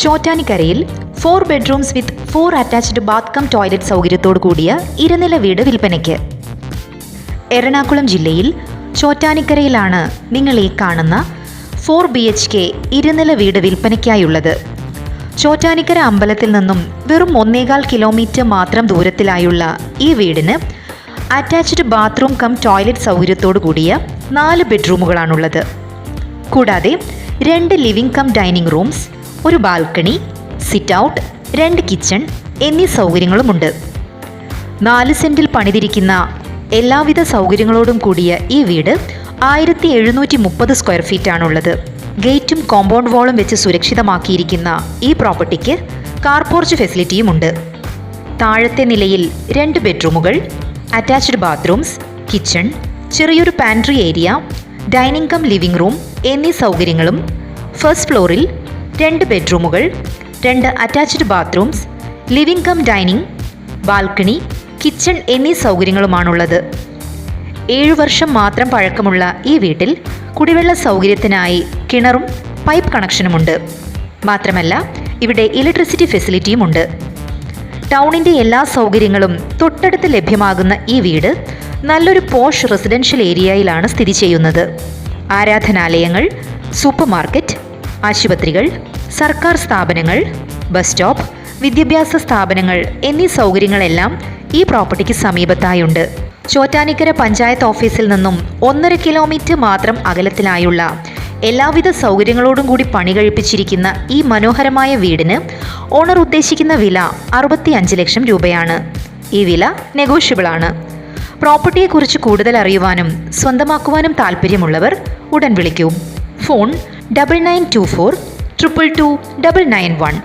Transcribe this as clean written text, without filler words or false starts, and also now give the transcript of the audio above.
ചോറ്റാനിക്കരയിൽ 4 bedrooms വിത്ത് 4 attached Baat come toilet സൗകര്യത്തോടു കൂടിയ ഇരുനില വീട് വിൽപ്പനയ്ക്ക്. എറണാകുളം ജില്ലയിൽ ചോറ്റാനിക്കരയിലാണ് നിങ്ങൾ ഈ കാണുന്ന 4 BHK ഇരുനില വീട് വിൽപ്പനയ്ക്കായുള്ളത്. ചോറ്റാനിക്കര അമ്പലത്തിൽ നിന്നും വെറും 1.25 കിലോമീറ്റർ മാത്രം ദൂരത്തിലായുള്ള ഈ വീടിന് അറ്റാച്ച്ഡ് ബാത്റൂം കം ടോയ്ലറ്റ് സൗകര്യത്തോടു കൂടിയ 4 ബെഡ്റൂമുകളാണുള്ളത്. കൂടാതെ 2 ലിവിംഗ് കം ഡൈനിങ് റൂംസ്, ഒരു ബാൽക്കണി, സിറ്റ് ഔട്ട്, 2 കിച്ചൺ എന്നീ സൗകര്യങ്ങളുമുണ്ട്. 4 സെൻറ്റിൽ പണിതിരിക്കുന്ന എല്ലാവിധ സൗകര്യങ്ങളോടും കൂടിയ ഈ വീട് 1730 സ്ക്വയർ ഫീറ്റാണുള്ളത്. ഗേറ്റും കോമ്പൗണ്ട് വാളും വെച്ച് സുരക്ഷിതമാക്കിയിരിക്കുന്ന ഈ പ്രോപ്പർട്ടിക്ക് കാർ പോർച്ച് ഫെസിലിറ്റിയുമുണ്ട്. താഴത്തെ നിലയിൽ 2 ബെഡ്റൂമുകൾ, അറ്റാച്ച്ഡ് ബാത്റൂംസ്, കിച്ചൺ, ചെറിയൊരു pantry area, dining cum living room എന്നീ സൗകര്യങ്ങളും, ഫസ്റ്റ് ഫ്ലോറിൽ 2 ബെഡ്റൂമുകൾ, 2 attached bathrooms, living cum dining, balcony, kitchen എന്നീ സൗകര്യങ്ങളുമാണുള്ളത്. 7 വർഷം മാത്രം പഴക്കമുള്ള ഈ വീട്ടിൽ കുടിവെള്ള സൗകര്യത്തിനായി കിണറും പൈപ്പ് കണക്ഷനുമുണ്ട്. മാത്രമല്ല ഇവിടെ ഇലക്ട്രിസിറ്റി ഫെസിലിറ്റിയുമുണ്ട്. ടൗണിൻ്റെ എല്ലാ സൗകര്യങ്ങളും തൊട്ടടുത്ത് ലഭ്യമാകുന്ന ഈ വീട് നല്ലൊരു പോഷ് റെസിഡൻഷ്യൽ ഏരിയയിലാണ് സ്ഥിതി ചെയ്യുന്നത്. ആരാധനാലയങ്ങൾ, സൂപ്പർ മാർക്കറ്റ്, ആശുപത്രികൾ, സർക്കാർ സ്ഥാപനങ്ങൾ, ബസ് സ്റ്റോപ്പ്, വിദ്യാഭ്യാസ സ്ഥാപനങ്ങൾ എന്നീ സൗകര്യങ്ങളെല്ലാം ഈ പ്രോപ്പർട്ടിക്ക് സമീപത്തായുണ്ട്. ചോറ്റാനിക്കര പഞ്ചായത്ത് ഓഫീസിൽ നിന്നും 1.5 കിലോമീറ്റർ മാത്രം അകലത്തിലായുള്ള എല്ലാവിധ സൗകര്യങ്ങളോടും കൂടി പണി കഴിപ്പിച്ചിരിക്കുന്ന ഈ മനോഹരമായ വീടിന് ഓണർ ഉദ്ദേശിക്കുന്ന വില 65 ലക്ഷം രൂപയാണ്. ഈ വില നെഗോഷ്യബിളാണ്. പ്രോപ്പർട്ടിയെക്കുറിച്ച് കൂടുതൽ അറിയുവാനും സ്വന്തമാക്കുവാനും താല്പര്യമുള്ളവർ ഉടൻ വിളിക്കൂ. ഫോൺ 9924 222 991.